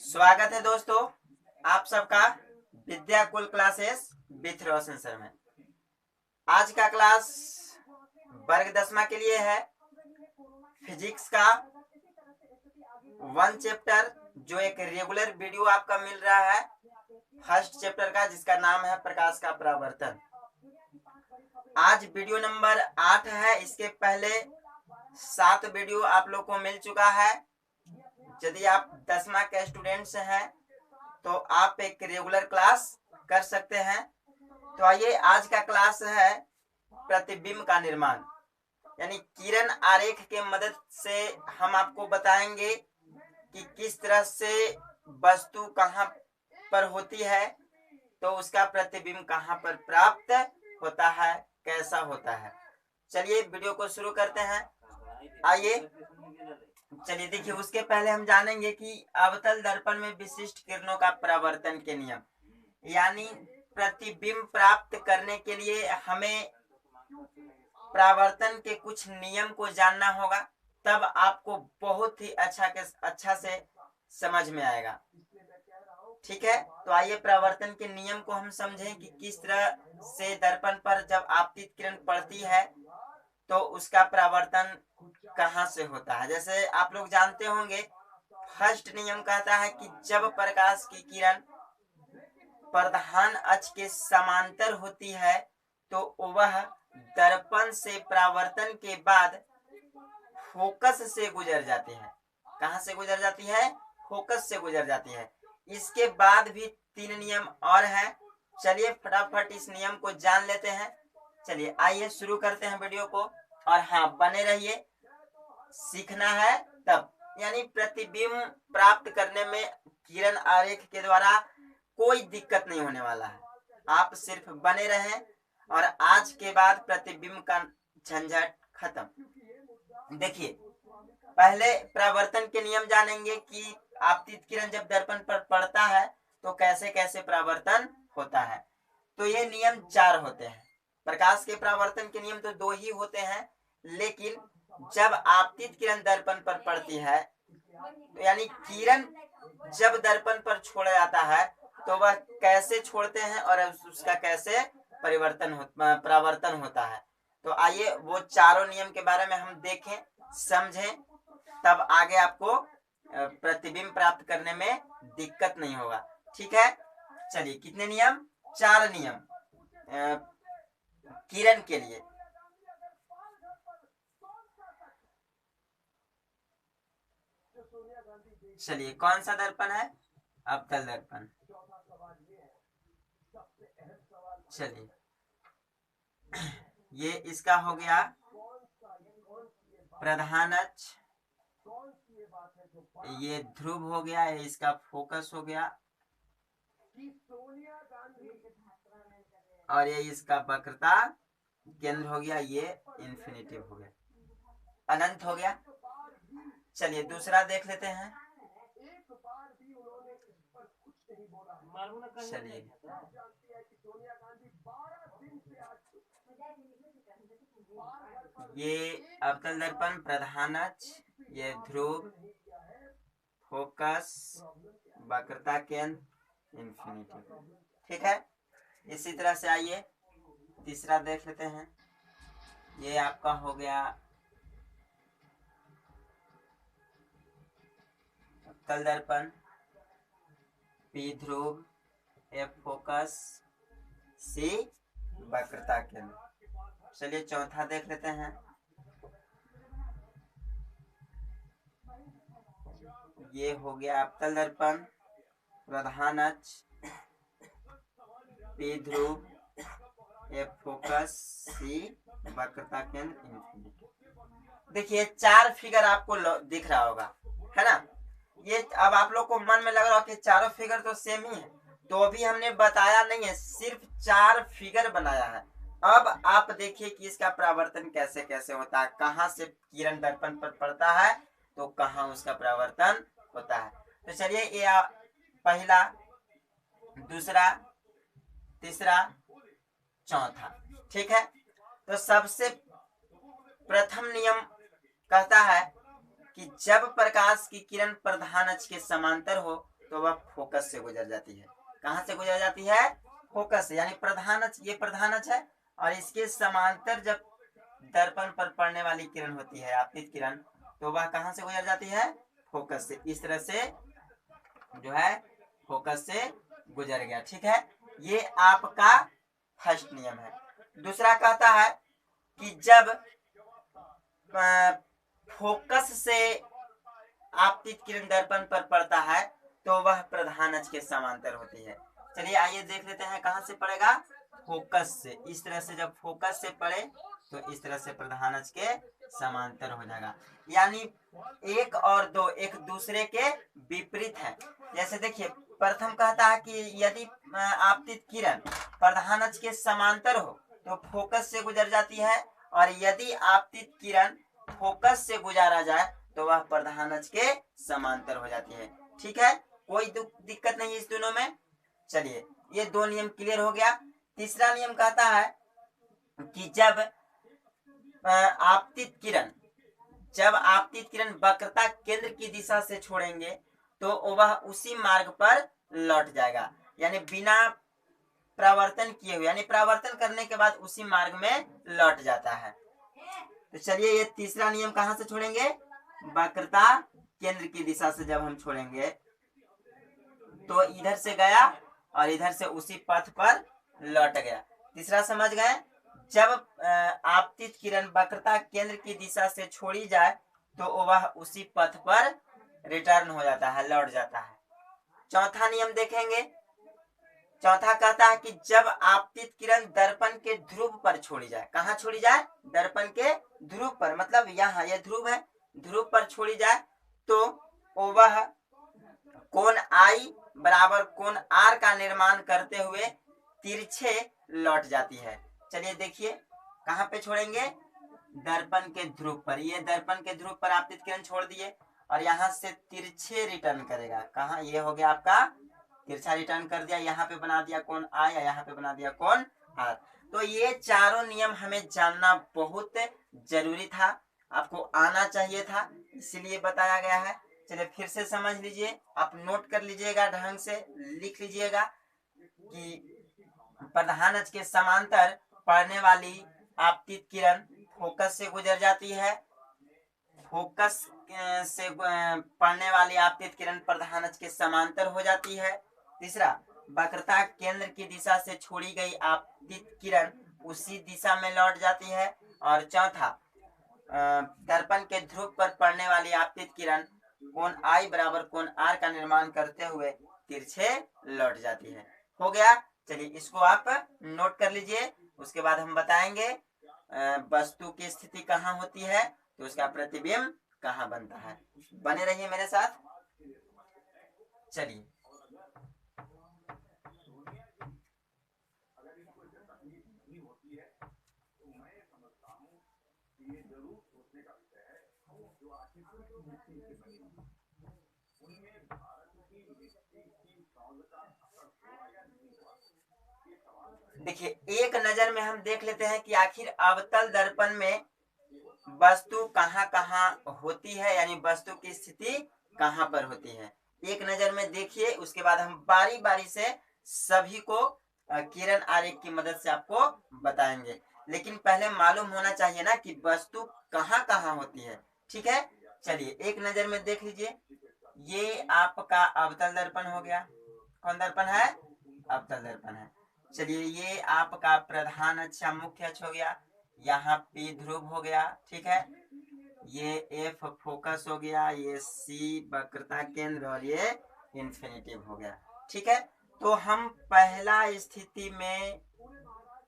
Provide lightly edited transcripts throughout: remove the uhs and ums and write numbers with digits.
स्वागत है दोस्तों आप सबका विद्या कुल क्लासेस विथ रोशन सर में। आज का क्लास वर्ग 10वां के लिए है। फिजिक्स का 1 चैप्टर जो एक रेगुलर वीडियो आपका मिल रहा है फर्स्ट चैप्टर का, जिसका नाम है प्रकाश का परावर्तन। आज वीडियो नंबर 8 है। इसके पहले 7 वीडियो आप लोग को मिल चुका है। यदि आप 10वां के स्टूडेंट्स हैं तो आप एक रेगुलर क्लास कर सकते हैं। तो आइए, आज का क्लास है प्रतिबिंब का निर्माण, यानी किरण आरेख के मदद से हम आपको बताएंगे कि किस तरह से वस्तु कहाँ पर होती है तो उसका प्रतिबिंब कहाँ पर प्राप्त होता है, कैसा होता है। चलिए वीडियो को शुरू करते हैं। आइए चलिए देखिए, उसके पहले हम जानेंगे कि अवतल दर्पण में विशिष्ट किरणों का परावर्तन के नियम, यानी प्रतिबिंब प्राप्त करने के लिए हमें परावर्तन के कुछ नियम को जानना होगा, तब आपको बहुत ही अच्छा से समझ में आएगा। ठीक है, तो आइए परावर्तन के नियम को हम समझें कि किस तरह से दर्पण पर जब आपतित किरण पड़ती है तो उसका परावर्तन कहाँ से होता है। जैसे आप लोग जानते होंगे, फर्स्ट नियम कहता है कि जब प्रकाश की किरण प्रधान अक्ष के समांतर होती है तो वह दर्पण से परावर्तन के बाद फोकस से गुजर जाती है। कहाँ से गुजर जाती है? फोकस से गुजर जाती है। इसके बाद भी 3 नियम और हैं। चलिए फटाफट इस नियम को जान लेते हैं। चलिए आइए शुरू करते हैं वीडियो को। और हाँ, बने रहिए, सीखना है तब। यानी प्रतिबिंब प्राप्त करने में किरण आरेख के द्वारा कोई दिक्कत नहीं होने वाला है। आप सिर्फ बने रहें और आज के बाद प्रतिबिंब का झंझट खत्म। देखिए, पहले परावर्तन के नियम जानेंगे कि आपतित किरण जब दर्पण पर पड़ता है तो कैसे कैसे परावर्तन होता है। तो ये नियम 4 होते हैं। प्रकाश के परावर्तन के नियम तो 2 ही होते हैं, लेकिन जब आपतित किरण दर्पण पर पड़ती है तो यानी किरण जब दर्पण पर छोड़ा जाता है तो वह कैसे छोड़ते हैं और उसका कैसे परावर्तन होता है। तो आइए वो चारों नियम के बारे में हम देखें, समझें, तब आगे आपको प्रतिबिंब प्राप्त करने में दिक्कत नहीं होगा। ठीक है, चलिए कितने नियम? 4 नियम किरण के लिए। चलिए, कौन सा दर्पण है? अवतल दर्पण। चलिए ये इसका हो गया प्रधान अक्ष, ये ध्रुव हो गया, ये इसका फोकस हो गया, और ये इसका वक्रता केंद्र हो गया, ये इंफिनिटिव हो गया, अनंत हो गया। चलिए दूसरा देख लेते हैं। चलिए ये अवतल दर्पण प्रधान अक्ष, ये ध्रुव, फोकस, वक्रता केंद्र, इंफिनिटी। ठीक है, इसी तरह से आइए तीसरा देख लेते हैं। ये आपका हो गया अवतल दर्पण, पी ध्रुव, एफ फोकस, सी वक्रता केंद्र। चलिए चौथा देख लेते हैं। ये हो गया अवतल दर्पण प्रधान अक्ष, पी ध्रुव, एफ फोकस, सी वक्रता केंद्र, इंफिनिटी। देखिए 4 फिगर आपको दिख रहा होगा, है ना। ये अब आप लोग को मन में लग रहा हो कि चारों फिगर तो सेम ही है, तो अभी हमने बताया नहीं है, सिर्फ 4 फिगर बनाया है। अब आप देखिए कि इसका परावर्तन कैसे कैसे होता है, कहाँ से किरण दर्पण पर पड़ता है तो कहाँ उसका परावर्तन होता है। तो चलिए ये पहला, दूसरा, तीसरा, चौथा। ठीक है, तो सबसे प्रथम नियम कहता है कि जब प्रकाश की किरण प्रधान अक्ष के समांतर हो तो वह फोकस से गुजर जाती है। कहां से गुजर जाती है? फोकस से, यानी प्रधान अक्ष, ये प्रधान अक्ष है और इसके समांतर जब दर्पण पर पड़ने वाली किरण होती है, आपतित किरण, तो वह कहां से गुजर जाती है? फोकस से। इस तरह से जो है फोकस से गुजर गया। ठीक है, ये आपका फर्स्ट नियम है। दूसरा कहता है कि जब फोकस से आपतित किरण दर्पण पर पड़ता है तो वह प्रधान अक्ष के समांतर होती है। चलिए आइए देख लेते हैं कहां से पड़ेगा? फोकस से। इस तरह से जब फोकस से पड़े तो इस तरह से प्रधान अक्ष के समांतर हो जाएगा, यानी एक और दो एक दूसरे के विपरीत है। जैसे देखिए, प्रथम कहता है कि यदि आपतित किरण प्रधान अक्ष के समांतर हो तो फोकस से गुजर जाती है, और यदि आपतित किरण फोकस से गुजारा जाए तो वह प्रधान अक्ष के समांतर हो जाती है। ठीक है, कोई दिक्कत नहीं इस दोनों में। चलिए, ये दो नियम क्लियर हो गया। तीसरा नियम कहता है कि जब आपतित किरण वक्रता केंद्र की दिशा से छोड़ेंगे तो वह उसी मार्ग पर लौट जाएगा, यानी बिना परावर्तन किए हुए, यानी परावर्तन करने के बाद उसी मार्ग में लौट जाता है। तो चलिए, ये तीसरा नियम कहां से छोड़ेंगे? वक्रता केंद्र की दिशा से जब हम छोड़ेंगे तो इधर से गया और इधर से उसी पथ पर लौट गया। तीसरा समझ गए? जब आपतित किरण वक्रता केंद्र की दिशा से छोड़ी जाए तो वह उसी पथ पर रिटर्न हो जाता है, लौट जाता है। चौथा नियम देखेंगे। चौथा कहता है कि जब आपतित किरण दर्पण के ध्रुव पर छोड़ी जाए, कहाँ छोड़ी जाए? दर्पण के ध्रुव पर, मतलब यहाँ ये ध्रुव है, ध्रुव पर छोड़ी जाए तो वह कोण आई बराबर कोण आर का निर्माण करते हुए तिरछे लौट जाती है। चलिए देखिए, कहाँ पे छोड़ेंगे? दर्पण के ध्रुव पर। ये दर्पण के ध्रुव पर आपतित किरण छोड़ दिए और यहाँ से तिरछे रिटर्न करेगा। कहाँ? ये हो गया आपका तिरछा रिटर्न कर दिया, यहाँ पे बना दिया कोण आ, या यहाँ पे बना दिया कोण आर। तो ये चारों नियम हमें जानना बहुत जरूरी था, आपको आना चाहिए था, इसलिए बताया गया है। चलिए फिर से समझ लीजिए, आप नोट कर लीजिएगा, ढंग से लिख लीजिएगा कि प्रधान अक्ष के समांतर पड़ने वाली आपतित किरण फोकस से गुजर जाती है। फोकस से पड़ने वाली आपतित किरण प्रधान अक्ष के समांतर हो जाती है। तीसरा, वक्रता केंद्र की दिशा से छोड़ी गई आपतित किरण उसी दिशा में लौट जाती है। और चौथा, दर्पण के ध्रुव पर पड़ने वाली आपतित किरण कोण आई बराबर कोण आर का निर्माण करते हुए तिरछे लौट जाती है। हो गया? चलिए इसको आप नोट कर लीजिए, उसके बाद हम बताएंगे वस्तु की स्थिति कहाँ होती है तो उसका प्रतिबिंब कहाँ बनता है। बने रहिए मेरे साथ। चलिए, देखिए, एक नजर में हम देख लेते हैं कि आखिर अवतल दर्पण में वस्तु कहाँ कहाँ होती है, यानी वस्तु की स्थिति कहाँ पर होती है। एक नजर में देखिए, उसके बाद हम बारी बारी से सभी को किरण आरेख की मदद से आपको बताएंगे। लेकिन पहले मालूम होना चाहिए ना कि वस्तु कहाँ कहाँ होती है। ठीक है, चलिए एक नजर में देख लीजिए। ये आपका अवतल दर्पण हो गया। कौन दर्पण है? अवतल दर्पण है। चलिए, ये आपका प्रधान अक्ष मुख्य अक्ष हो गया, यहाँ पी ध्रुव हो गया। ठीक है, ये एफ फोकस हो गया, ये सी वक्रता केंद्र और ये इंफिनिटिव हो गया। ठीक है, तो हम पहला स्थिति में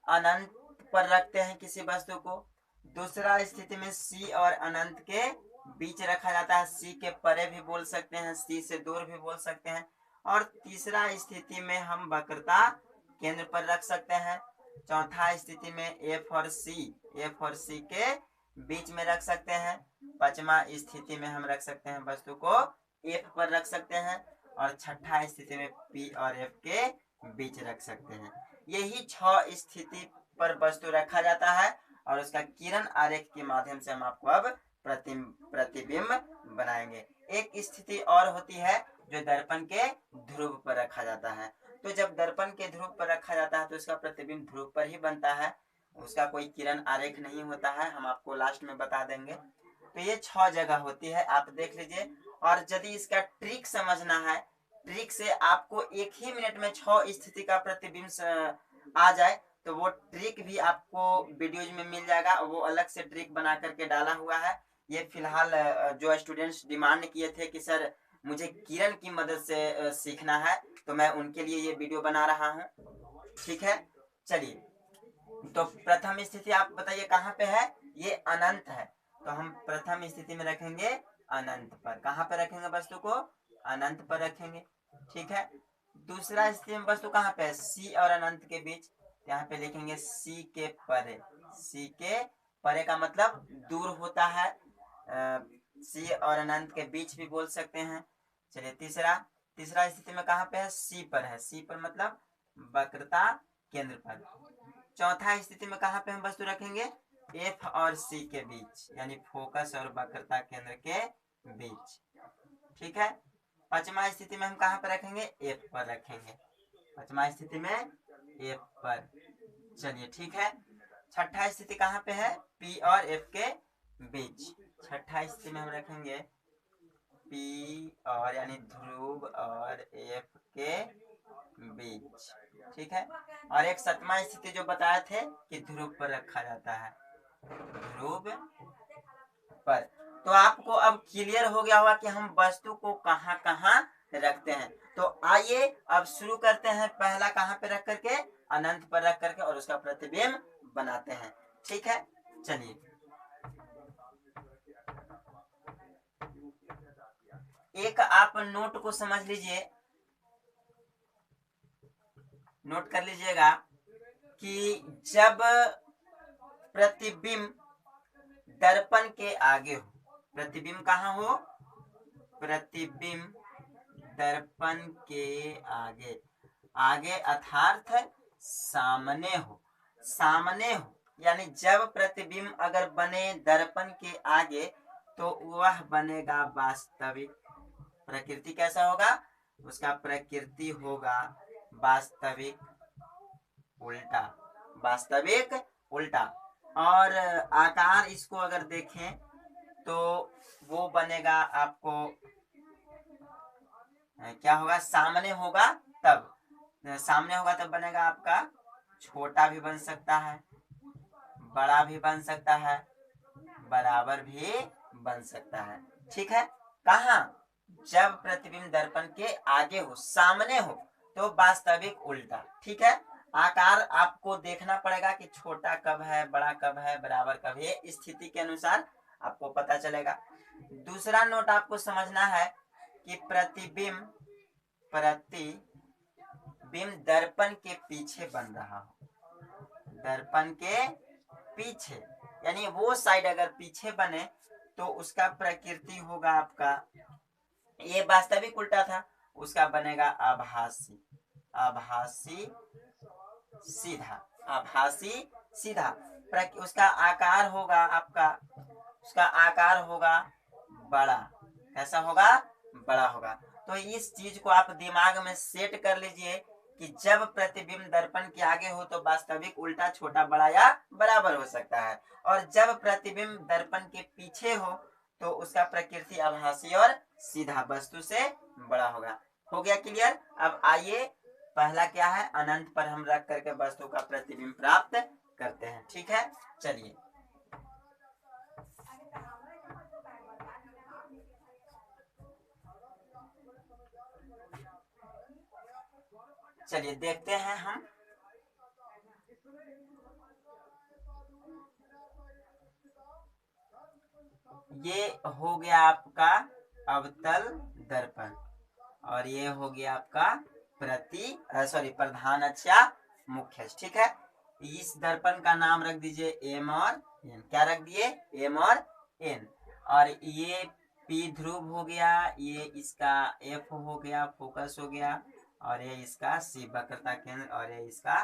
अनंत पर रखते हैं किसी वस्तु को, दूसरा स्थिति में सी और अनंत के बीच रखा जाता है, सी के परे भी बोल सकते हैं, सी से दूर भी बोल सकते हैं, और तीसरा स्थिति में हम वक्रता केंद्र पर रख सकते हैं। चौथा स्थिति में एफ और सी के बीच में रख सकते हैं। पांचवा स्थिति में हम रख सकते हैं वस्तु को एफ पर रख सकते हैं, और छठा स्थिति में पी और एफ के बीच रख सकते हैं। यही 6 स्थिति पर वस्तु रखा जाता है और उसका किरण आरेख के माध्यम से हम आपको अब प्रतिबिंब बनाएंगे। एक स्थिति और होती है जो दर्पण के ध्रुव पर रखा जाता है। तो जब दर्पण के ध्रुव पर रखा जाता है तो उसका प्रतिबिंब ध्रुव पर ही बनता है, उसका कोई किरण आरेख नहीं होता है, हम आपको लास्ट में बता देंगे। तो ये 6 जगह होती है, आप देख लीजिए। और यदि इसका ट्रिक समझना है, ट्रिक से आपको एक ही मिनट में 6 स्थिति का प्रतिबिंब आ जाए, तो वो ट्रिक भी आपको वीडियोज में मिल जाएगा। वो अलग से ट्रिक बना करके डाला हुआ है। ये फिलहाल जो स्टूडेंट्स डिमांड किए थे कि सर मुझे किरण की मदद से सीखना है, तो मैं उनके लिए ये वीडियो बना रहा हूँ। ठीक है, चलिए। तो प्रथम स्थिति आप बताइए कहाँ पे है? ये अनंत है, तो हम प्रथम स्थिति में रखेंगे अनंत पर। कहाँ पे रखेंगे वस्तु को? अनंत पर रखेंगे। ठीक है। दूसरा स्थिति में वस्तु कहाँ पे है? सी और अनंत के बीच, यहाँ पे लिखेंगे सी के परे। सी के परे का मतलब दूर होता है, सी और अनंत के बीच भी बोल सकते हैं। चलिए तीसरा स्थिति में कहाँ पे है? सी पर है। सी पर मतलब वक्रता केंद्र पर। चौथा स्थिति में कहाँ पे हम वस्तु रखेंगे? एफ और सी के बीच, यानी फोकस और वक्रता केंद्र के बीच। ठीक है। पांचवा स्थिति में हम कहाँ पर रखेंगे? एफ पर रखेंगे। पांचवा स्थिति में एफ पर। चलिए ठीक है। छठा स्थिति कहाँ पे है? पी और एफ के बीच। छठा स्थिति में हम रखेंगे पी और यानी ध्रुव और एफ के बीच। ठीक है। और एक सातवां स्थिति जो बताए थे कि ध्रुव पर रखा जाता है, ध्रुव पर। तो आपको अब क्लियर हो गया होगा कि हम वस्तु को कहाँ कहाँ रखते हैं। तो आइए अब शुरू करते हैं। पहला कहाँ पे रख करके? अनंत पर रख करके, और उसका प्रतिबिंब बनाते हैं। ठीक है, चलिए। एक आप नोट को समझ लीजिए, नोट कर लीजिएगा कि जब प्रतिबिंब दर्पण के आगे हो, प्रतिबिंब कहाँ हो? प्रतिबिंब दर्पण के आगे, आगे अर्थात सामने हो। सामने हो यानी जब प्रतिबिंब अगर बने दर्पण के आगे तो वह बनेगा वास्तविक। प्रकृति कैसा होगा? उसका प्रकृति होगा वास्तविक उल्टा, वास्तविक उल्टा। और आकार इसको अगर देखें तो वो बनेगा आपको क्या होगा? सामने होगा तब, सामने होगा तब बनेगा आपका छोटा भी बन सकता है, बड़ा भी बन सकता है, बराबर भी बन सकता है। ठीक है। कहाँ? जब प्रतिबिंब दर्पण के आगे हो, सामने हो, तो वास्तविक उल्टा। ठीक है। आकार आपको देखना पड़ेगा कि छोटा कब है, बड़ा कब है, बराबर कब है, स्थिति के अनुसार आपको पता चलेगा। दूसरा नोट आपको समझना है कि प्रतिबिंब दर्पण के पीछे बन रहा हो, दर्पण के पीछे, यानी वो साइड अगर पीछे बने तो उसका प्रकृति होगा आपका, ये वास्तविक उल्टा था, उसका बनेगा आभासी, आभासी सीधा, आभासी सीधा। उसका आकार होगा आपका, उसका आकार होगा बड़ा। कैसा होगा? बड़ा होगा। तो इस चीज को आप दिमाग में सेट कर लीजिए कि जब प्रतिबिंब दर्पण के आगे हो तो वास्तविक उल्टा, छोटा, बड़ा या बराबर हो सकता है, और जब प्रतिबिंब दर्पण के पीछे हो तो उसका प्रकृति आभासी और सीधा, वस्तु से बड़ा होगा। हो गया क्लियर? अब आइए पहला क्या है? अनंत पर हम रख करके वस्तु का प्रतिबिंब प्राप्त करते हैं। ठीक है, चलिए। चलिए देखते हैं हम। ये हो गया आपका अवतल दर्पण, और ये हो गया आपका प्रधान अक्षा मुख्य। ठीक है। इस दर्पण का नाम रख दीजिए एम और एन। क्या रख दिए? एम और एन। और ये पी ध्रुव हो गया, ये इसका एफ हो गया, फोकस हो गया, और ये इसका सी वक्रता केंद्र, और ये इसका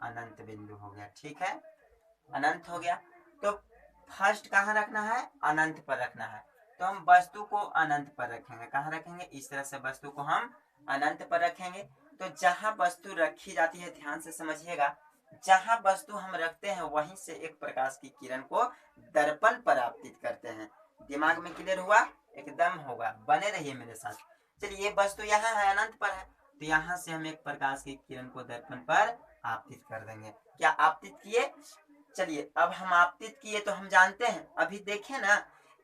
अनंत बिंदु हो गया। ठीक है, अनंत हो गया। तो फर्स्ट कहाँ रखना है, अनंत पर रखना है। तो हम वस्तु को अनंत पर रखेंगे। कहाँ रखेंगे, इस तरह से वस्तु को हम अनंत पर रखेंगे। तो जहां वस्तु रखी जाती है, ध्यान से समझिएगा, जहां वस्तु हम रखते हैं वहीं से एक प्रकाश की किरण को दर्पण पर आपतित करते हैं। दिमाग में क्लियर हुआ, एकदम होगा, बने रहिए मेरे साथ। चलिए ये वस्तु यहाँ है, अनंत पर है, तो यहाँ से हम एक प्रकाश की किरण को दर्पण पर आपतित कर देंगे। क्या आपतित किए? चलिए अब हम आपतित किए तो हम जानते हैं, अभी देखें ना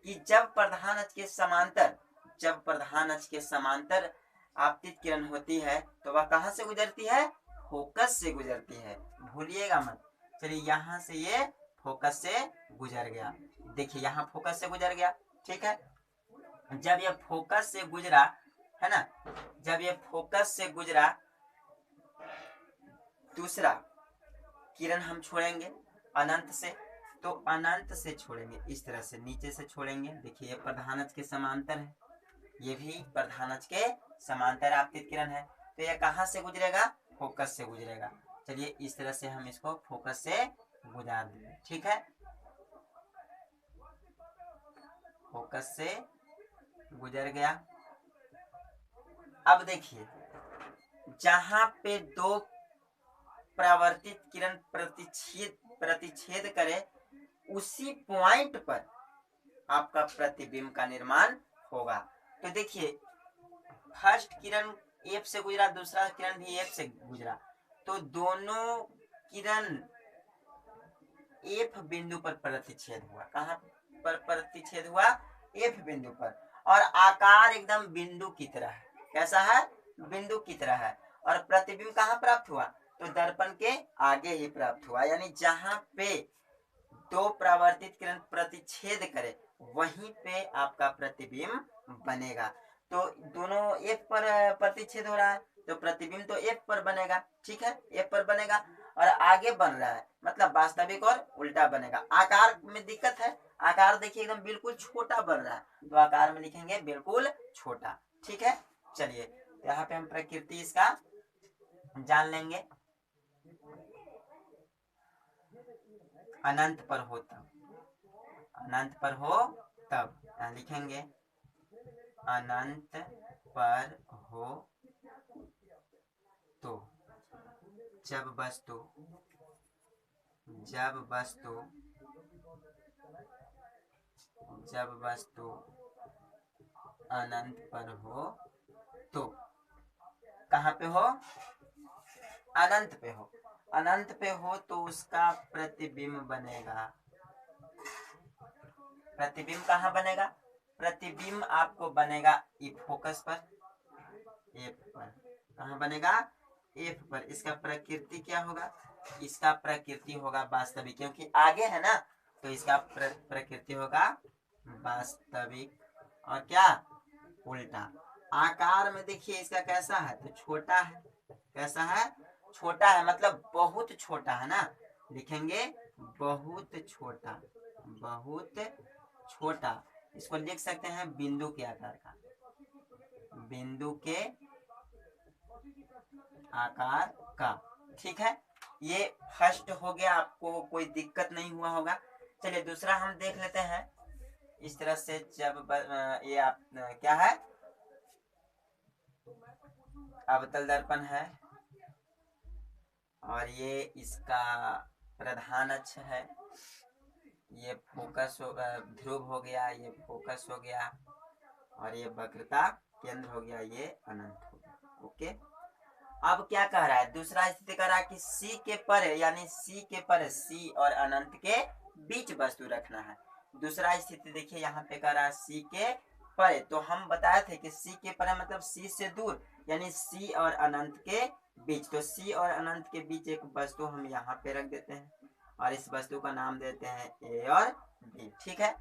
कि जब प्रधान अक्ष के समांतर, जब प्रधान अक्ष के समांतर आपतित किरण होती है तो वह कहाँ से गुजरती है, फोकस से गुजरती है, भूलिएगा मत। चलिए यहाँ से ये फोकस से गुजर गया, देखिए यहाँ फोकस से गुजर गया, ठीक है। जब ये फोकस से गुजरा है ना, जब ये फोकस से गुजरा, दूसरा किरण हम छोड़ेंगे अनंत से, तो अनंत से छोड़ेंगे इस तरह से, नीचे से छोड़ेंगे। देखिए ये प्रधान अक्ष के समांतर है, ये भी प्रधान अक्ष के समांतर आपतित किरण है, तो ये कहाँ से गुजरेगा, फोकस से गुजरेगा। चलिए इस तरह से हम इसको फोकस से गुजार देंगे, ठीक है, फोकस से गुजर गया। अब देखिए जहां पे दो परावर्तित किरण प्रतिच्छेद करे, उसी पॉइंट पर आपका प्रतिबिंब का निर्माण होगा। तो देखिए फर्स्ट किरण एफ से गुजरा, दूसरा किरण भी एफ से गुजरा, तो दोनों किरण एफ बिंदु पर प्रतिच्छेद हुआ। कहाँ पर प्रतिच्छेद हुआ, एफ बिंदु पर, और आकार एकदम बिंदु की तरह है। कैसा है, बिंदु की तरह है। और प्रतिबिंब कहाँ प्राप्त हुआ, तो दर्पण के आगे ही प्राप्त हुआ, यानी जहां पे दो परावर्तित किरण प्रतिच्छेद करे वहीं पे आपका प्रतिबिंब बनेगा। तो दोनों एफ पर प्रतिच्छेद हो रहा है, तो प्रतिबिंब तो एफ पर बनेगा, ठीक है, एफ पर बनेगा, और आगे बन रहा है, मतलब वास्तविक और उल्टा बनेगा। आकार में दिक्कत है, आकार देखिए एकदम बिल्कुल छोटा बन रहा है, तो आकार में लिखेंगे बिल्कुल छोटा, ठीक है। चलिए यहाँ पे हम प्रकृति इसका जान लेंगे। अनंत पर हो तब, अनंत पर हो तब, यहाँ लिखेंगे अनंत पर हो तो, जब वस्तु अनंत पर हो तो, कहाँ पे हो, अनंत पे हो, अनंत पे हो तो उसका प्रतिबिंब बनेगा। प्रतिबिंब कहाँ बनेगा, प्रतिबिंब आपको बनेगा ई फोकस पर, एफ पर, कहाँ बनेगा, एफ पर। इसका प्रकृति क्या होगा, इसका प्रकृति होगा वास्तविक, क्योंकि आगे है ना, तो इसका प्रकृति होगा वास्तविक, और क्या, उल्टा। आकार में देखिए इसका कैसा है, तो छोटा है, कैसा है, छोटा है, मतलब बहुत छोटा है ना, लिखेंगे बहुत छोटा, बहुत छोटा। इसको लिख सकते हैं बिंदु के आकार का, बिंदु के आकार का, ठीक है। ये फर्स्ट हो गया, आपको कोई दिक्कत नहीं हुआ होगा। चलिए दूसरा हम देख लेते हैं। इस तरह से जब ये आप क्या है, अवतल दर्पण है, और ये इसका प्रधान अक्ष है, ये फोकस हो, ध्रुव हो गया, ये फोकस हो गया, और ये वक्रता केंद्र हो गया, ये अनंत हो गया, ओके। अब क्या कह रहा है, दूसरा स्थिति कह रहा है कि सी के परे, यानी सी के परे, सी और अनंत के बीच वस्तु रखना है। दूसरा स्थिति देखिए यहाँ पे कह रहा है सी के परे, तो हम बताए थे कि सी के परे मतलब सी से दूर, यानी सी और अनंत के बीच। तो सी और अनंत के बीच एक वस्तु हम यहाँ पे रख देते हैं, और इस वस्तु का नाम देते हैं ए और बी, ठीक है।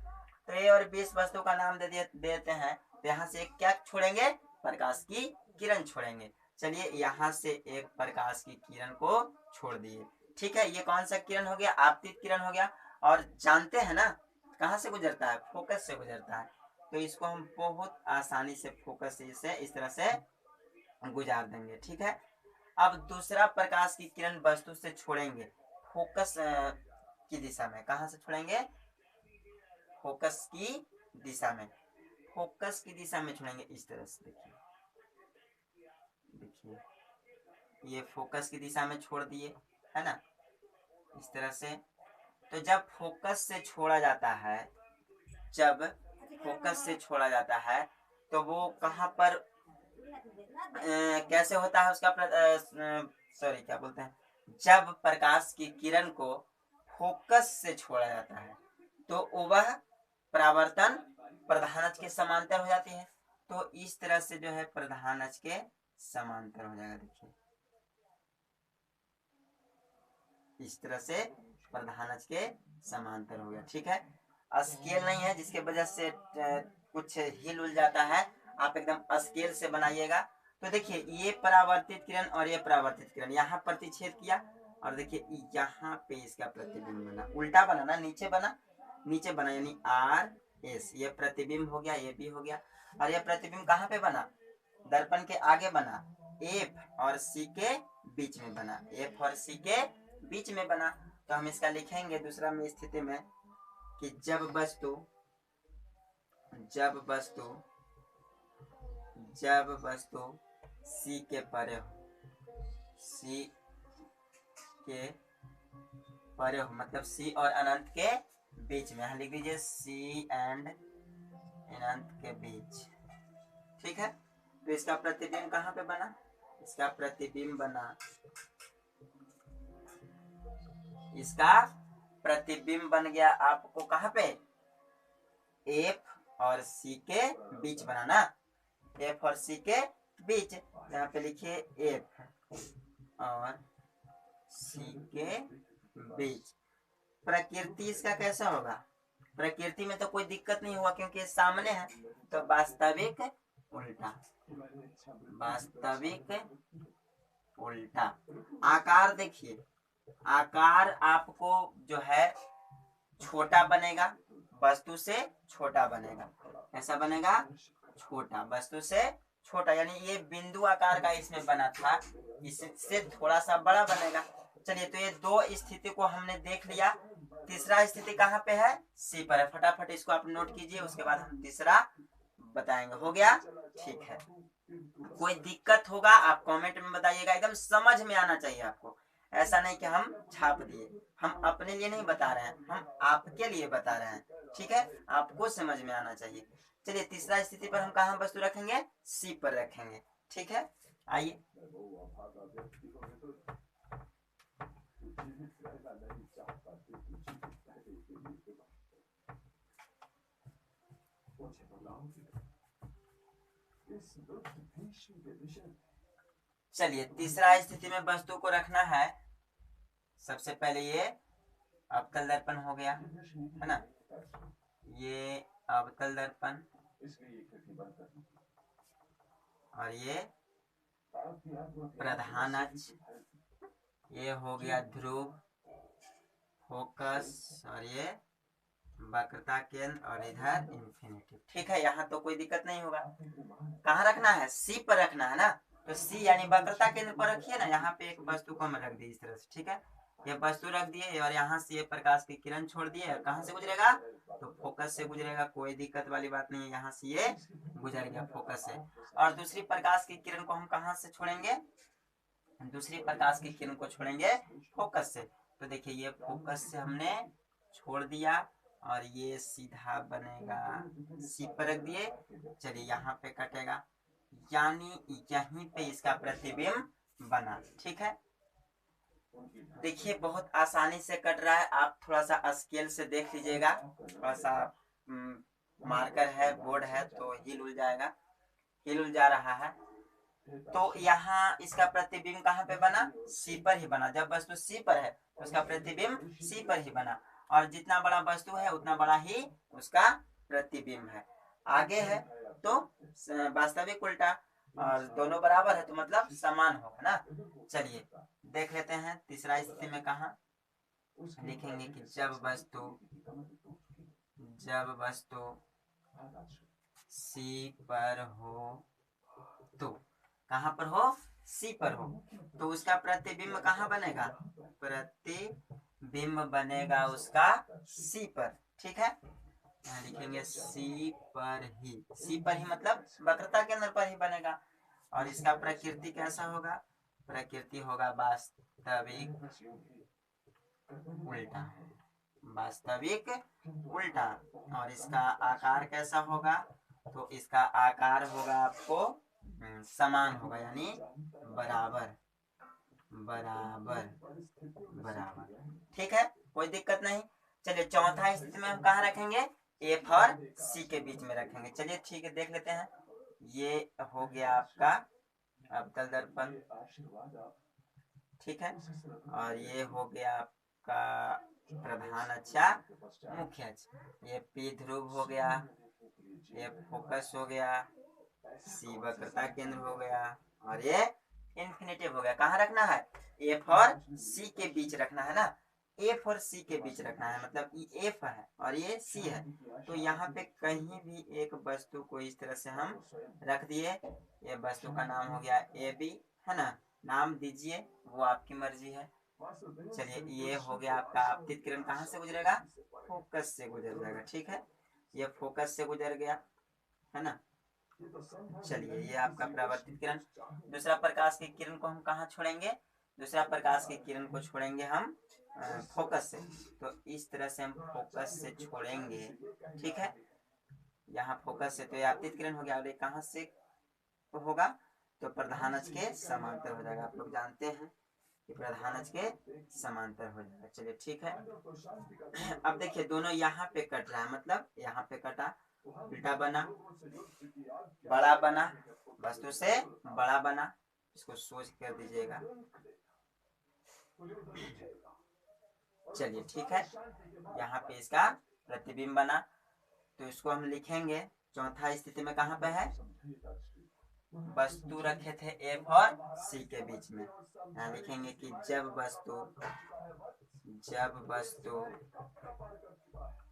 तो ए और बी इस वस्तु का नाम देते हैं। तो यहाँ से क्या छोड़ेंगे, प्रकाश की किरण छोड़ेंगे। चलिए यहाँ से एक प्रकाश की किरण को छोड़ दिए, ठीक है। ये कौन सा किरण हो गया, आपतित किरण हो गया, और जानते हैं ना कहाँ से गुजरता है, फोकस से गुजरता है। तो इसको हम बहुत आसानी से फोकस से इस तरह से गुजार देंगे, ठीक है। अब दूसरा प्रकाश की किरण वस्तु से छोड़ेंगे, फोकस की दिशा में। कहाँ से छोड़ेंगे? फोकस की दिशा में। फोकस की दिशा में छोड़ेंगे इस तरह से। देखिए देखिए ये फोकस की दिशा में छोड़ दिए, है ना, इस तरह से। तो जब फोकस से छोड़ा जाता है, जब फोकस से छोड़ा जाता है तो वो कहाँ पर कैसे होता है उसका सॉरी क्या बोलते हैं, जब प्रकाश की किरण को फोकस से छोड़ा जाता है तो वह परावर्तन प्रधानज के समांतर हो जाती है। तो इस तरह से जो है प्रधानज के समांतर हो जाएगा। देखिए इस तरह से प्रधानज के समांतर हो गया। ठीक है, स्केल नहीं है जिसके वजह से कुछ हिल उल जाता है, आप एकदम स्केल से बनाइएगा। तो देखिए ये परावर्तित किरण और ये परावर्तित किरण यहाँ प्रतिच्छेद किया, और देखिए यहाँ पे इसका प्रतिबिंब बना, उल्टा बना ना, नीचे बना, नीचे बना यानी आर एस, ये प्रतिबिंब हो गया, ये भी हो गया। और ये प्रतिबिंब कहाँ पे बना? दर्पण के आगे बना, एफ और सी के बीच में बना, एफ और सी के बीच में बना। तो हम इसका लिखेंगे दूसरा में स्थिति में कि जब वस्तु सी के परे हो, सी के परे हो मतलब सी और अनंत के बीच में, यहाँ लिख दीजिए सी एंड अनंत के बीच। ठीक है, तो इसका प्रतिबिंब कहाँ पे बना? इसका प्रतिबिंब बना, इसका प्रतिबिंब बन गया आपको कहाँ पे? एफ और सी के बीच बना ना, एफ और सी के बीच। यहाँ पे लिखिए एफ और सी के बीच। प्रकृति इसका कैसा होगा? प्रकृति में तो कोई दिक्कत नहीं हुआ क्योंकि सामने है, तो वास्तविक उल्टा, वास्तविक उल्टा। आकार देखिए, आकार आपको जो है छोटा बनेगा, वस्तु से छोटा बनेगा। कैसा बनेगा? छोटा, वस्तु से छोटा, यानी ये बिंदु आकार का इसमें बना था, इससे थोड़ा सा बड़ा बनेगा। चलिए, तो ये दो स्थिति को हमने देख लिया। तीसरा स्थिति कहाँ पे है? सी पर है। फटाफट इसको आप नोट कीजिए, उसके बाद हम तीसरा बताएंगे। हो गया? ठीक है, कोई दिक्कत होगा आप कमेंट में बताइएगा, एकदम समझ में आना चाहिए आपको। ऐसा नहीं कि हम छाप दिए, हम अपने लिए नहीं बता रहे हैं, हम आपके लिए बता रहे हैं। ठीक है, आपको समझ में आना चाहिए। चलिए, तीसरा स्थिति पर हम कहाँ वस्तु रखेंगे? सी पर रखेंगे। ठीक है, आइए। चलिए, तीसरा स्थिति में वस्तु को रखना है। सबसे पहले ये अवतल दर्पण हो गया, है ना, ये अवतल दर्पण और ये प्रधान अक्ष, ये हो गया ध्रुव, फोकस, और ये वक्रता केंद्र, और इधर इन्फिनिटी। ठीक है, यहाँ तो कोई दिक्कत नहीं होगा। कहाँ रखना है? सी पर रखना है ना, तो सी यानी वक्रता केंद्र पर रखिए ना। यहाँ पे एक वस्तु को हम रख दिए इस तरह से। ठीक है, ये वस्तु रख दिए और यहाँ से ये प्रकाश की किरण छोड़ दिए। कहाँ से गुजरेगा? तो फोकस से गुजरेगा, कोई दिक्कत वाली बात नहीं है। यहाँ से ये गुजर गया फोकस से। और दूसरी प्रकाश की किरण को हम कहाँ से छोड़ेंगे? दूसरी प्रकाश की किरण को छोड़ेंगे फोकस से। तो देखिए ये फोकस से हमने छोड़ दिया और ये सीधा बनेगा, सी पर रख दिए। चलिए, यहाँ पे कटेगा, यानी यहीं पे इसका प्रतिबिंब बना। ठीक है, देखिए बहुत आसानी से कट रहा है। आप थोड़ा सा स्केल से देख लीजिएगा, थोड़ा सा मार्कर है, बोर्ड है, तो हिल उल जाएगा, हिल उल जा रहा है। तो यहाँ इसका प्रतिबिंब कहाँ पे बना? सी पर ही बना। जब वस्तु सी पर है तो उसका प्रतिबिंब सी पर ही बना, और जितना बड़ा वस्तु है उतना बड़ा ही उसका प्रतिबिंब है। आगे है तो वास्तविक उल्टा, और दोनों बराबर है तो मतलब समान होगा ना। चलिए देख लेते हैं तीसरा स्थिति में कहाँ लिखेंगे कि जब वस्तु सी पर हो, तो कहाँ पर हो? सी पर हो, तो उसका प्रतिबिंब कहाँ बनेगा? प्रतिबिंब बिंब बनेगा उसका सी पर। ठीक है, यहाँ लिखेंगे सी पर ही मतलब वक्रता केंद्र पर ही बनेगा। और इसका प्रकृति कैसा होगा? प्रकृति होगा वास्तविक उल्टा, वास्तविक उल्टा। और इसका आकार कैसा होगा? तो इसका आकार होगा आपको समान होगा, यानी बराबर बराबर बराबर। ठीक है, कोई दिक्कत नहीं। चलिए चौथा स्थिति में हम कहाँ रखेंगे? एफ और सी के बीच में रखेंगे। चलिए ठीक है, देख लेते हैं। ये हो गया आपका अवतल दर्पण, ठीक है। और ये हो गया आपका प्रधान अक्षा, मुख्य अक्ष। ये पी ध्रुव हो गया, ये फोकस हो गया, सी वक्रता केंद्र हो गया, और ये इन्फिनेटिव हो गया। कहाँ रखना है? एफ और सी के बीच रखना है ना। एफ और सी के बीच रखना है, मतलब ये एफ है और ये सी है। तो यहाँ पे कहीं भी एक वस्तु को इस तरह से हम रख दिए। ये वस्तु का नाम हो गया ए बी, है ना। नाम दीजिए, वो आपकी मर्जी है। चलिए, ये हो गया आपका आपतित किरण कहाँ से गुजरेगा? फोकस से गुजर जाएगा। ठीक है, ये फोकस से गुजर गया, है ना। चलिए, ये आपका परावर्तित किरण। दूसरा प्रकाश की किरण को हम कहाँ छोड़ेंगे? दूसरा प्रकाश की किरण को छोड़ेंगे हम फोकस से। तो इस तरह से हम फोकस से छोड़ेंगे। ठीक है, यहाँ फोकस से, तो ये आपतित किरण हो गया। और ये कहाँ से होगा? तो प्रधान अक्ष के समांतर हो जाएगा। आप लोग जानते हैं कि प्रधान अक्ष के समांतर हो जाएगा। चलिए ठीक है, अब देखिए दोनों यहाँ पे कट रहा है, मतलब यहाँ पे कटा, उल्टा बना, बड़ा बना, वस्तु से बड़ा बना। इसको सोच कर दीजिएगा। चलिए ठीक है, यहाँ पे इसका प्रतिबिंब बना, तो इसको हम लिखेंगे चौथा स्थिति में कहाँ पे है? वस्तु रखे थे एफ और सी के बीच में। यहाँ लिखेंगे कि जब वस्तु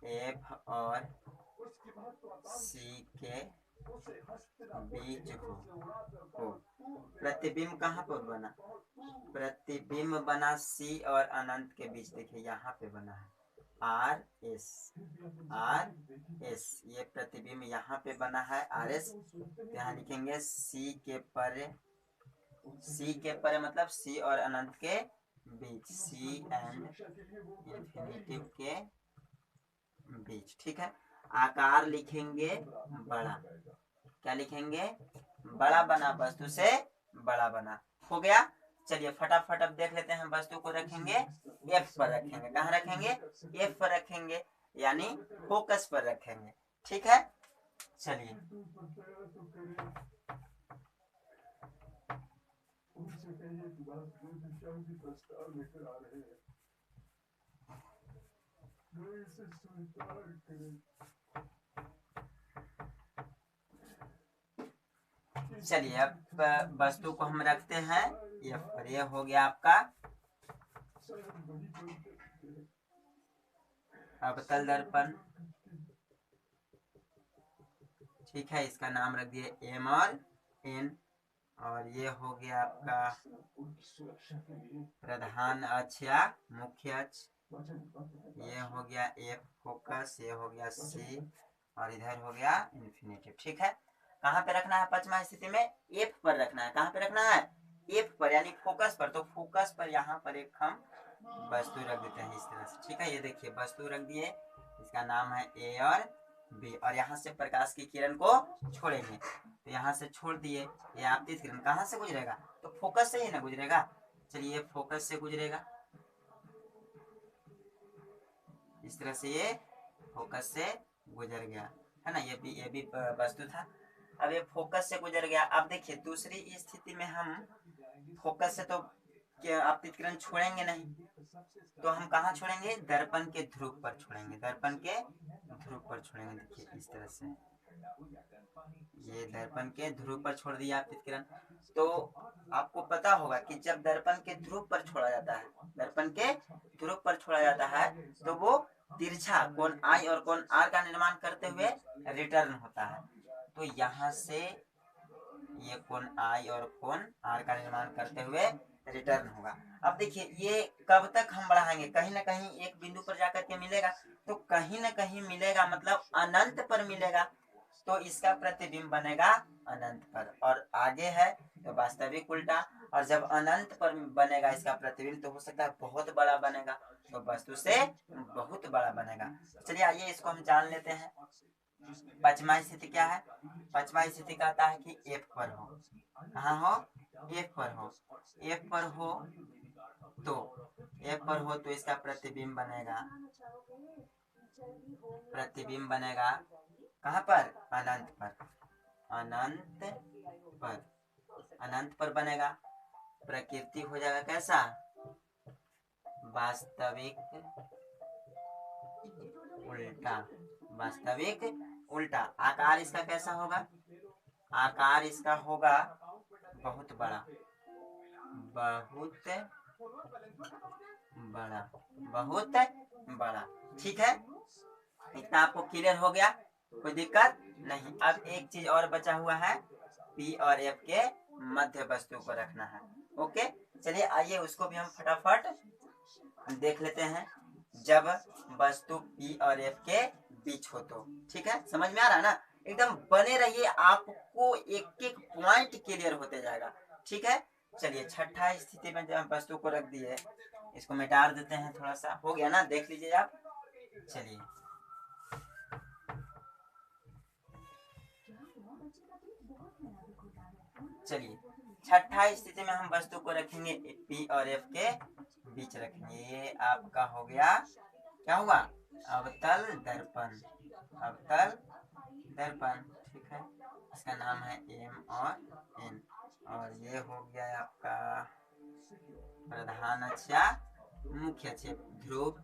एफ और सी के बीच हो प्रतिबिंब कहाँ पर बना? प्रतिबिंब बना सी और अनंत के बीच। देखिए यहाँ पे बना है आर एस, ये प्रतिबिंब यहाँ पे बना है आर एस। यहाँ लिखेंगे सी के परे मतलब सी और अनंत के बीच, सी एंड इन्फिनिटिव के बीच। ठीक है, आकार लिखेंगे बड़ा। क्या लिखेंगे? बड़ा बना, वस्तु से बड़ा बना। हो गया। चलिए फटाफट अब देख लेते हैं। वस्तु को रखेंगे एफ पर रखेंगे। कहाँ रखेंगे? एफ पर रखेंगे, यानी फोकस पर रखेंगे। ठीक है, चलिए चलिए अब वस्तु को हम रखते हैं एफ पर। ये हो गया आपका अवतल दर्पण। ठीक है, इसका नाम रख दिए एम और एन। और ये हो गया आपका प्रधान अक्ष या मुख्य अक्ष। ये हो गया एफ फोकस, ये हो गया सी, और इधर हो गया इन्फिनिटिव। ठीक है, कहाँ पे रखना है? पांचवा स्थिति में एफ पर रखना है। कहाँ पे रखना है? एफ पर, यानी फोकस पर। तो फोकस पर यहाँ पर एक हम वस्तु रख देते हैं इस तरह से। ठीक है, ये देखिए वस्तु रख दिए, इसका नाम है ए और बी। और यहाँ से प्रकाश की किरण को छोड़ेंगे, तो यहाँ से छोड़ दिए। ये आपतित किरण कहाँ से गुजरेगा? तो फोकस से ही ना गुजरेगा। चलिए फोकस से गुजरेगा, इस तरह से ये फोकस से गुजर गया, है ना। ये भी वस्तु था। अब ये फोकस से गुजर गया। अब देखिए दूसरी स्थिति में हम फोकस से तो आपतित किरण छोड़ेंगे नहीं, तो हम कहाँ छोड़ेंगे? दर्पण के ध्रुव पर छोड़ेंगे, दर्पण के ध्रुव पर छोड़ेंगे। देखिए इस तरह से ये दर्पण के ध्रुव पर छोड़ दिया आपतित किरण। तो आपको पता होगा कि जब दर्पण के ध्रुव पर छोड़ा जाता है, दर्पण के ध्रुव पर छोड़ा जाता है, तो वो तिरछा कोण आई और कोण आर का निर्माण करते हुए रिटर्न होता है। तो यहाँ से ये कोण आई और कोण आर का निर्माण करते हुए रिटर्न होगा। अब देखिए ये कब तक हम बढ़ाएंगे, कहीं ना कहीं एक बिंदु पर जाकर के मिलेगा, तो कहीं ना कहीं मिलेगा मतलब अनंत पर मिलेगा, तो इसका प्रतिबिंब बनेगा अनंत पर। और आगे है तो वास्तविक उल्टा, और जब अनंत पर बनेगा इसका प्रतिबिंब तो हो सकता है बहुत बड़ा बनेगा, तो वस्तु से बहुत बड़ा बनेगा। चलिए आइए इसको हम जान लेते हैं। पांचवा स्थिति क्या है? पांचवा स्थिति कहता है कि एफ पर हो। कहाँ हो? एफ पर हो। एफ पर हो तो एफ पर हो तो इसका प्रतिबिंब बनेगा, प्रतिबिंब बनेगा कहाँ पर? अनंत पर। अनंत पर, अनंत पर बनेगा। प्रकृति हो जाएगा कैसा? वास्तविक उल्टा। वास्तविक उल्टा। आकार इसका कैसा होगा? आकार इसका होगा बहुत बड़ा, बहुत बड़ा, बहुत बड़ा। ठीक है, इतना आपको क्लियर हो गया? कोई दिक्कत नहीं। अब एक चीज और बचा हुआ है, पी और एफ के मध्य वस्तु को रखना है। ओके, चलिए आइए उसको भी हम फटाफट देख लेते हैं। जब वस्तु पी और एफ के बीच हो तो, ठीक है, समझ में आ रहा है ना? एकदम बने रहिए, आपको एक एक पॉइंट क्लियर होते जाएगा। ठीक है, चलिए छठा स्थिति में जब वस्तु को रख दिए, इसको मिटा देते हैं, थोड़ा सा हो गया ना, देख लीजिए आप। चलिए चलिए छठा स्थिति में हम वस्तु को रखेंगे पी और एफ के बीच रखेंगे। ये आपका हो गया, क्या हुआ? अवतल दर्पण। अवतल दर्पण, ठीक है, इसका नाम है एम और एन। और ये हो गया आपका प्रधान अक्ष या मुख्य अक्ष, ध्रुव।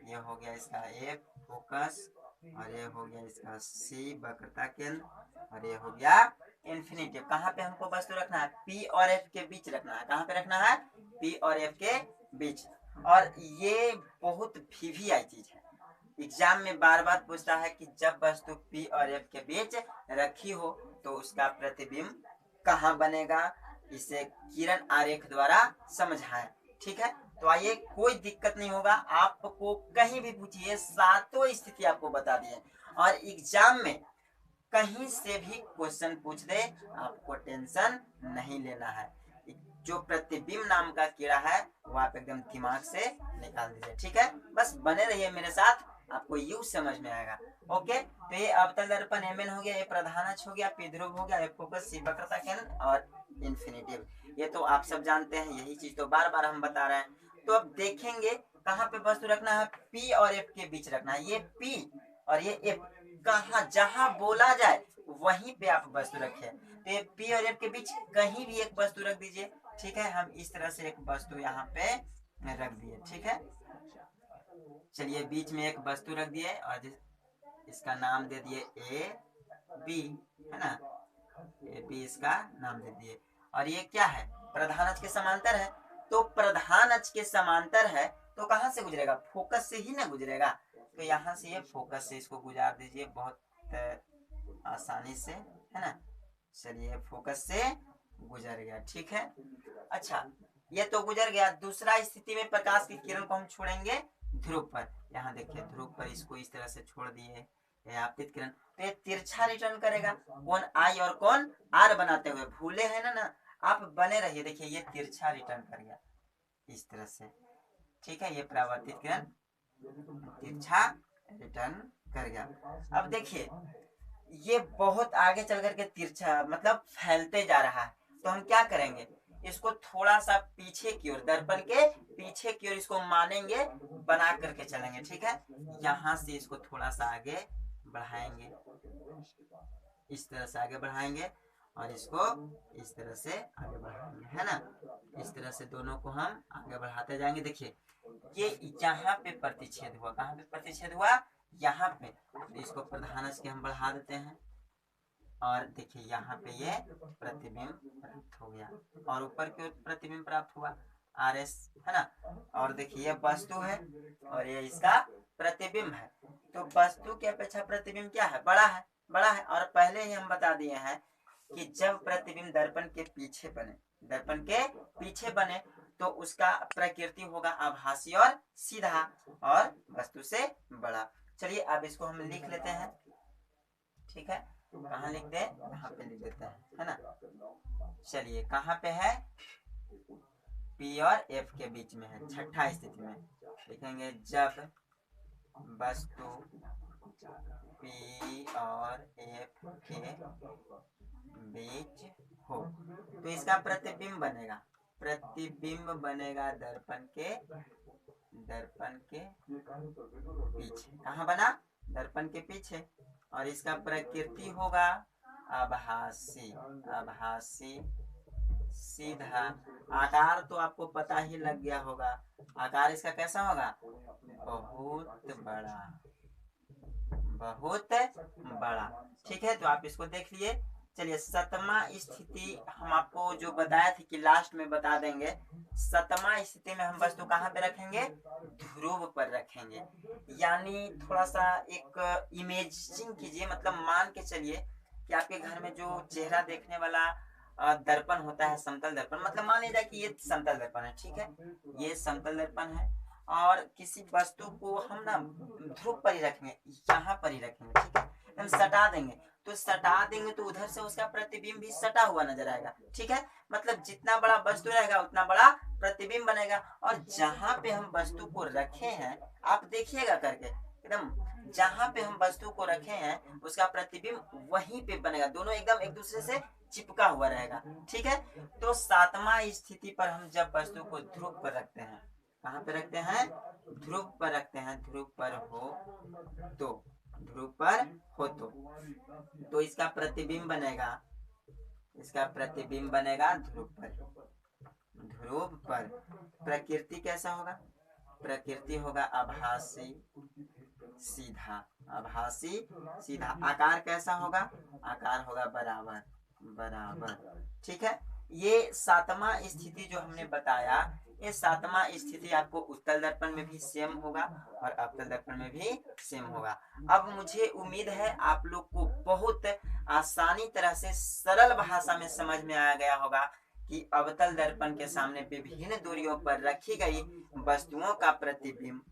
ये हो गया इसका एफ फोकस, और ये हो गया इसका सी वक्रता केंद्र, और ये हो गया इन्फिनिटी। कहाँ पे हमको वस्तु रखना है? पी और एफ के बीच रखना है। कहाँ पे रखना है? पी और एफ के बीच। और ये बहुत VVI चीज है, एग्जाम में बार बार पूछता है कि जब वस्तु पी और एफ के बीच रखी हो तो उसका प्रतिबिंब कहाँ बनेगा, इसे किरण आरेख द्वारा समझाएं। ठीक है, तो आइए, कोई दिक्कत नहीं होगा, आपको कहीं भी पूछिए, सातों स्थिति आपको बता दिए। और एग्जाम में कहीं से भी क्वेश्चन पूछ दे, आपको टेंशन नहीं लेना है। जो प्रतिबिंब नाम का कीड़ा है वो आप एकदम दिमाग से निकाल दीजिए। ठीक है, बस बने रहिए मेरे साथ, आपको यू समझ में आएगा। ओके, तो ये अवतल दर्पण एमएन हो गया, ये प्रधान अक्ष हो गया, पी ध्रुव हो गया, ये फोकस सी वक्रता केंद्र, और इन्फिनिटिव। ये तो आप सब जानते हैं, यही चीज तो बार बार हम बता रहे हैं। तो अब देखेंगे कहाँ पे वस्तु रखना है? पी और एफ के बीच रखना है। ये पी और ये एफ, कहाँ जहां बोला जाए वहीं पे आप वस्तु रखें। तो ये पी और एफ के बीच कहीं भी एक वस्तु रख दीजिए। ठीक है, हम इस तरह से एक वस्तु यहाँ पे रख दिए। ठीक है, चलिए बीच में एक वस्तु रख दिए और इसका नाम दे दिए ए बी, है ना, ए बी इसका नाम दे दिए। और ये क्या है? प्रधान अक्ष के समांतर है। तो प्रधान अक्ष के समांतर है तो कहाँ से गुजरेगा? फोकस से ही ना गुजरेगा। तो यहाँ से ये फोकस से इसको गुजार दीजिए बहुत आसानी से, है ना। चलिए फोकस से गुजर गया। ठीक है, अच्छा ये तो गुजर गया। दूसरा स्थिति में प्रकाश की किरण को हम छोड़ेंगे ध्रुव पर। यहाँ देखिए ध्रुव पर इसको इस तरह से छोड़ दिए, आपतित किरण, तो ये तिरछा रिटर्न करेगा। कौन आई और कौन आर बनाते हुए, भूले हैं ना आप, बने रहिए। देखिए ये तिरछा रिटर्न कर गया इस तरह से। ठीक है, ये परावर्तित किरण तिरछा रिटर्न कर गया। अब देखिए ये बहुत आगे चल करके तिरछा मतलब फैलते जा रहा है, तो हम क्या करेंगे? इसको थोड़ा सा पीछे की ओर, दर्पण के पीछे की ओर इसको मानेंगे, बना करके चलेंगे। ठीक है, यहाँ से इसको थोड़ा सा आगे बढ़ाएंगे, इस तरह से आगे बढ़ाएंगे, और इसको इस तरह से आगे बढ़ाएंगे, है ना। इस तरह से दोनों को हम आगे बढ़ाते जाएंगे। देखिए ये यहाँ पे प्रतिच्छेद हुआ, कहाँ पे प्रतिच्छेद हुआ? यहाँ पे। तो इसको प्रधान अक्ष के हम बढ़ा देते हैं, और देखिए यहाँ पे ये प्रतिबिंब प्राप्त हो गया, और ऊपर की ओर प्रतिबिंब प्राप्त हुआ RS, है ना। और देखिए ये वस्तु है और ये इसका प्रतिबिंब है। तो वस्तु की अपेक्षा प्रतिबिंब क्या है? बड़ा है, बड़ा है। और पहले ही हम बता दिए हैं कि जब प्रतिबिंब दर्पण के पीछे बने, दर्पण के पीछे बने तो उसका प्रकृति होगा आभासी और सीधा और वस्तु से बड़ा। चलिए अब इसको हम लिख लेते हैं, ठीक है, कहाँ लिख दे, यहाँ पे लिख देते हैं, है ना। चलिए कहाँ पे है, P और F के बीच में है, छठा स्थिति में लिखेंगे जब वस्तु P और F के बीच हो तो इसका प्रतिबिंब बनेगा, प्रतिबिंब बनेगा दर्पण के पीछे। कहाँ बना, दर्पण के पीछे। और इसका प्रकृति होगा आभासी, आभासी सीधा। आकार तो आपको पता ही लग गया होगा, आकार इसका कैसा होगा, बहुत बड़ा, बहुत बड़ा, ठीक है। तो आप इसको देख लिए। चलिए सतमा स्थिति हम आपको जो बताया था कि लास्ट में बता देंगे। सतमा स्थिति में हम वस्तु कहाँ पे रखेंगे, ध्रुव पर रखेंगे। यानी थोड़ा सा एक इमेजिंग कीजिए, मतलब मान के चलिए कि आपके घर में जो चेहरा देखने वाला दर्पण होता है, समतल दर्पण, मतलब मान लीजिए कि ये समतल दर्पण है, ठीक है, ये समतल दर्पण है और किसी वस्तु को हम ना ध्रुव पर ही रखेंगे, यहाँ पर ही रखेंगे, ठीक है, हम सटा देंगे। तो सटा देंगे तो उधर से उसका प्रतिबिंब भी सटा हुआ नजर आएगा, ठीक है। मतलब जितना बड़ा वस्तु रहेगा उतना बड़ा प्रतिबिंब बनेगा। और जहां पे हम वस्तु को रखे हैं, आप देखिएगा करके एकदम, जहां पे हम वस्तु को रखे हैं उसका प्रतिबिंब वहीं पे बनेगा, दोनों एकदम एक दूसरे से चिपका हुआ रहेगा, ठीक है। तो सातवां स्थिति पर हम जब वस्तु को ध्रुव पर रखते हैं, कहाँ पे रखते हैं, ध्रुव पर रखते हैं, ध्रुव पर हो तो, ध्रुव पर हो तो इसका प्रतिबिंब बनेगा, इसका प्रतिबिंब बनेगा ध्रुव पर, ध्रुव पर। प्रकृति कैसा होगा, प्रकृति होगा आभासी सीधा, आभासी सीधा। आकार कैसा होगा, आकार होगा बराबर, बराबर, ठीक है। ये सातवां स्थिति जो हमने बताया, ये सातवां स्थिति आपको उत्तल दर्पण में भी सेम होगा और अवतल दर्पण में भी सेम होगा। अब मुझे उम्मीद है आप लोग को बहुत आसानी तरह से सरल भाषा में समझ में आ गया होगा कि अवतल दर्पण के सामने विभिन्न दूरियों पर रखी गई वस्तुओं का प्रतिबिंब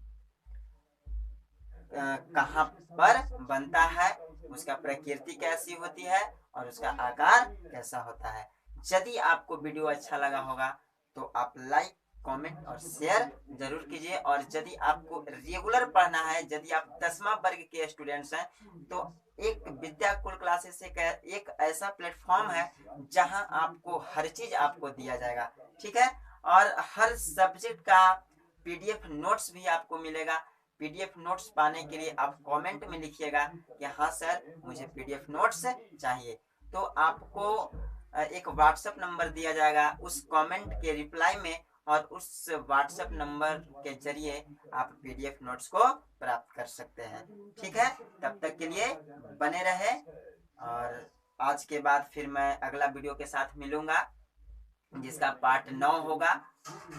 कहाँ पर बनता है, उसका प्रकृति कैसी होती है और उसका आकार कैसा होता है। यदि आपको वीडियो अच्छा लगा होगा तो आप लाइक, कमेंट और शेयर जरूर कीजिए। और यदि आपको रेगुलर पढ़ना है, यदि आप 10वां वर्ग के स्टूडेंट्स हैं, तो एक विद्याकुल क्लासेस एक ऐसा प्लेटफॉर्म है जहां आपको हर चीज आपको दिया जाएगा, ठीक है। और हर सब्जेक्ट का PDF नोट्स भी आपको मिलेगा। PDF नोट्स पाने के लिए आप कमेंट में लिखिएगा कि हाँ सर मुझे PDF नोट्स चाहिए, तो आपको एक व्हाट्सएप नंबर दिया जाएगा, उस कमेंट के रिप्लाई में और उस व्हाट्सएप नंबर के जरिए आप PDF नोट्स को प्राप्त कर सकते हैं, ठीक है। तब तक के लिए बने रहे और आज के बाद फिर मैं अगला वीडियो के साथ मिलूंगा जिसका पार्ट 9 होगा।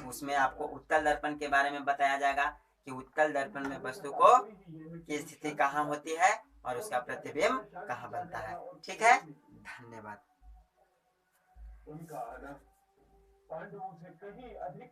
उसमें आपको उत्तल दर्पण के बारे में बताया जाएगा कि उत्तल दर्पण में वस्तु को की स्थिति कहाँ होती है और उसका प्रतिबिंब कहाँ बनता है, ठीक है। धन्यवाद। उनका आदर्श पांडवों से कहीं अधिक